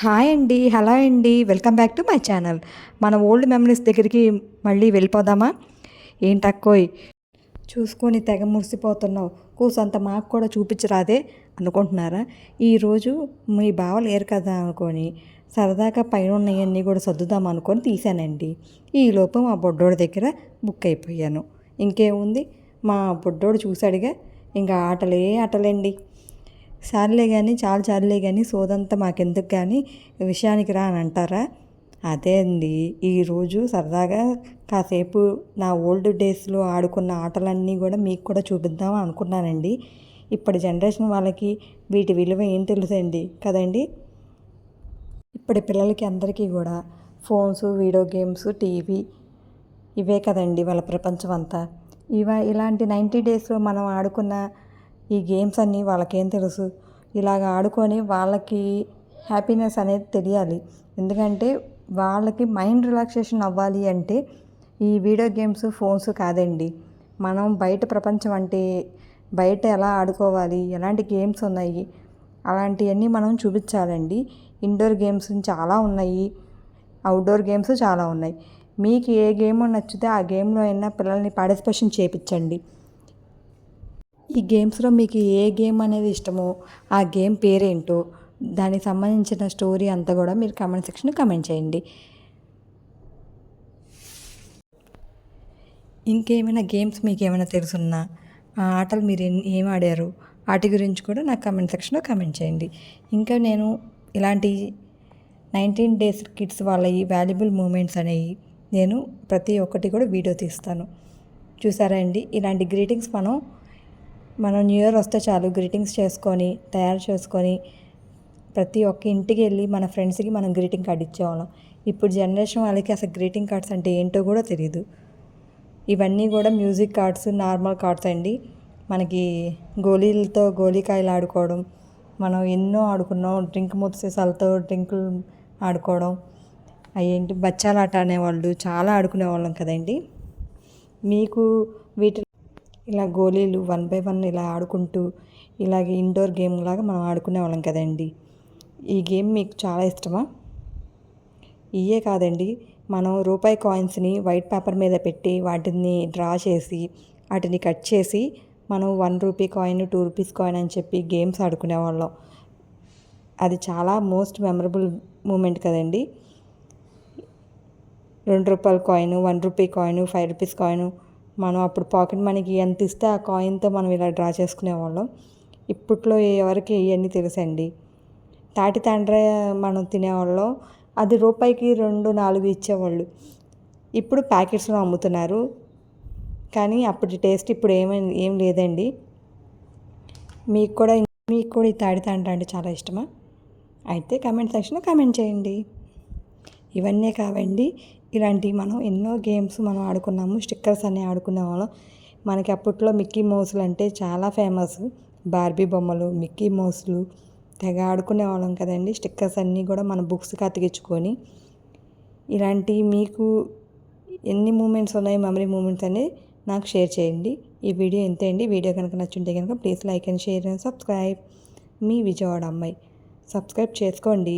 Hi అండి. Hello అండి. Welcome back to my channel. మన ఓల్డ్ మెమరీస్ దగ్గరికి మళ్ళీ వెళ్ళిపోదామా? ఏంటక్కోయ్ చూసుకొని తెగ మురిసిపోతున్నావు. కూసంత మాకు కూడా చూపించరాదే అనుకుంటున్నారా? ఈరోజు మీ బావ లేరు కదా అనుకొని సరదాగా పైన ఉన్నవన్నీ కూడా సర్దుదాం అనుకొని తీశానండి. ఈలోపు మా బుడ్డోడి దగ్గర బుక్ అయిపోయాను. ఇంకేముంది, మా బుడ్డోడు చూశాడుగా, ఇంకా ఆటలే ఆటలండి. సార్లే కానీ చాలు చాలులే కానీ సోదంతా మాకెందుకు కానీ విషయానికి రా అని అంటారా? అదే అండి, ఈరోజు సరదాగా కాసేపు నా ఓల్డ్ డేస్లో ఆడుకున్న ఆటలన్నీ కూడా మీకు కూడా చూపిద్దాం అనుకున్నానండి. ఇప్పటి జనరేషన్ వాళ్ళకి వీటి విలువ ఏం తెలుసండి కదండి. ఇప్పటి పిల్లలకి అందరికీ కూడా ఫోన్స్, వీడియో గేమ్స్, టీవీ ఇవే కదండి వాళ్ళ ప్రపంచం అంతా. ఇలాంటి 90 డేస్లో మనం ఆడుకున్న ఈ గేమ్స్ అన్నీ వాళ్ళకేం తెలుసు? ఇలాగ ఆడుకొని వాళ్ళకి హ్యాపీనెస్ అనేది తెలియాలి. ఎందుకంటే వాళ్ళకి మైండ్ రిలాక్సేషన్ అవ్వాలి అంటే ఈ వీడియో గేమ్స్, ఫోన్స్ కాదండి. మనం బయట ప్రపంచం అంటే బయట ఎలా ఆడుకోవాలి, ఎలాంటి గేమ్స్ ఉన్నాయి, అలాంటివన్నీ మనం చూపించాలండి. ఇండోర్ గేమ్స్ చాలా ఉన్నాయి, అవుట్డోర్ గేమ్స్ చాలా ఉన్నాయి. మీకు ఏ గేమ్ నచ్చితే ఆ గేమ్లో అయినా పిల్లల్ని పార్టిసిపేషన్ చేయించండి. ఈ గేమ్స్లో మీకు ఏ గేమ్ అనేది ఇష్టమో ఆ గేమ్ పేరేంటో దానికి సంబంధించిన స్టోరీ అంతా కూడా మీరు కామెంట్ సెక్షన్లో కామెంట్ చేయండి. ఇంకేమైనా గేమ్స్ మీకు ఏమైనా తెలుసున్నా, ఆ ఆటలు మీరు ఏం ఆడారు వాటి గురించి కూడా నాకు కామెంట్ సెక్షన్లో కామెంట్ చేయండి. ఇంకా నేను ఇలాంటి 19 డేస్ కిడ్స్ వాళ్ళ ఈ వాల్యుబుల్ మూమెంట్స్ అనేవి నేను ప్రతి ఒక్కటి కూడా వీడియో తీస్తాను. చూసారా అండి, ఇలాంటి గ్రీటింగ్స్ మనం న్యూ ఇయర్ వస్తే చాలు గ్రీటింగ్స్ చేసుకొని తయారు చేసుకొని ప్రతి ఒక్క ఇంటికి వెళ్ళి మన ఫ్రెండ్స్కి మనం గ్రీటింగ్ కార్డ్ ఇచ్చేవాళ్ళం. ఇప్పుడు జనరేషన్ వాళ్ళకి అసలు గ్రీటింగ్ కార్డ్స్ అంటే ఏంటో కూడా తెలియదు. ఇవన్నీ కూడా మ్యూజిక్ కార్డ్స్, నార్మల్ కార్డ్స్ అండి. మనకి గోళీలతో గోళీకాయలు ఆడుకోవడం, మనం ఎన్నో ఆడుకున్నాం. డ్రింక్ మూతసీసాలతో డ్రింకులు ఆడుకోవడం, అవేంటి బచ్చాలాట అనేవాళ్ళు, చాలా ఆడుకునేవాళ్ళం కదండి. మీకు వీటి ఇలా గోళీలు 1 by 1 ఇలా ఆడుకుంటూ ఇలాగే ఇండోర్ గేమ్ లాగా మనం ఆడుకునేవాళ్ళం కదండి. ఈ గేమ్ మీకు చాలా ఇష్టమా? ఇవే కాదండి, మనం రూపాయి కాయిన్స్ని వైట్ పేపర్ మీద పెట్టి వాటిని డ్రా చేసి వాటిని కట్ చేసి మనం 1 రూపీ కాయిన్, 2 రూపీస్ కాయిన్ అని చెప్పి గేమ్స్ ఆడుకునేవాళ్ళం. అది చాలా మోస్ట్ మెమరబుల్ మూమెంట్ కదండి. 2 రూపాయల coin, 1 rupee coin, 5 rupees coin, మనం అప్పుడు పాకెట్ మనీకి ఎంత ఇస్తే ఆ కాయిన్తో మనం ఇలా డ్రా చేసుకునేవాళ్ళం. ఇప్పట్లో ఎవరికి ఇవన్నీ తెలుసండి. తాటి తండ్ర మనం తినేవాళ్ళం, అది రూపాయికి 2, 4 ఇచ్చేవాళ్ళు. ఇప్పుడు ప్యాకెట్స్లో అమ్ముతున్నారు, కానీ అప్పటి టేస్ట్ ఇప్పుడు ఏం లేదండి. మీకు కూడా ఈ తాటి తండ్ర అంటే చాలా ఇష్టమా? అయితే కామెంట్ సెక్షన్లో కామెంట్ చేయండి. ఇవన్నీ కావండి, ఇలాంటివి మనం ఎన్నో గేమ్స్ మనం ఆడుకున్నాము. స్టిక్కర్స్ అన్నీ ఆడుకునే వాళ్ళం. మనకి అప్పట్లో మిక్కీ మౌస్లు అంటే చాలా ఫేమస్. బార్బీ బొమ్మలు, మిక్కీ మౌస్లు తెగ ఆడుకునే వాళ్ళం కదండి. స్టిక్కర్స్ అన్నీ కూడా మన బుక్స్కి అతికించుకొని. ఇలాంటి మీకు ఎన్ని మూమెంట్స్ ఉన్నాయి, మెమరీ మూమెంట్స్ అనేది నాకు షేర్ చేయండి. ఈ వీడియో ఇంతే అండి. వీడియో కనుక నచ్చుంటే కనుక please like and share and subscribe. మీ విజయవాడ అమ్మాయి. సబ్స్క్రైబ్ చేసుకోండి.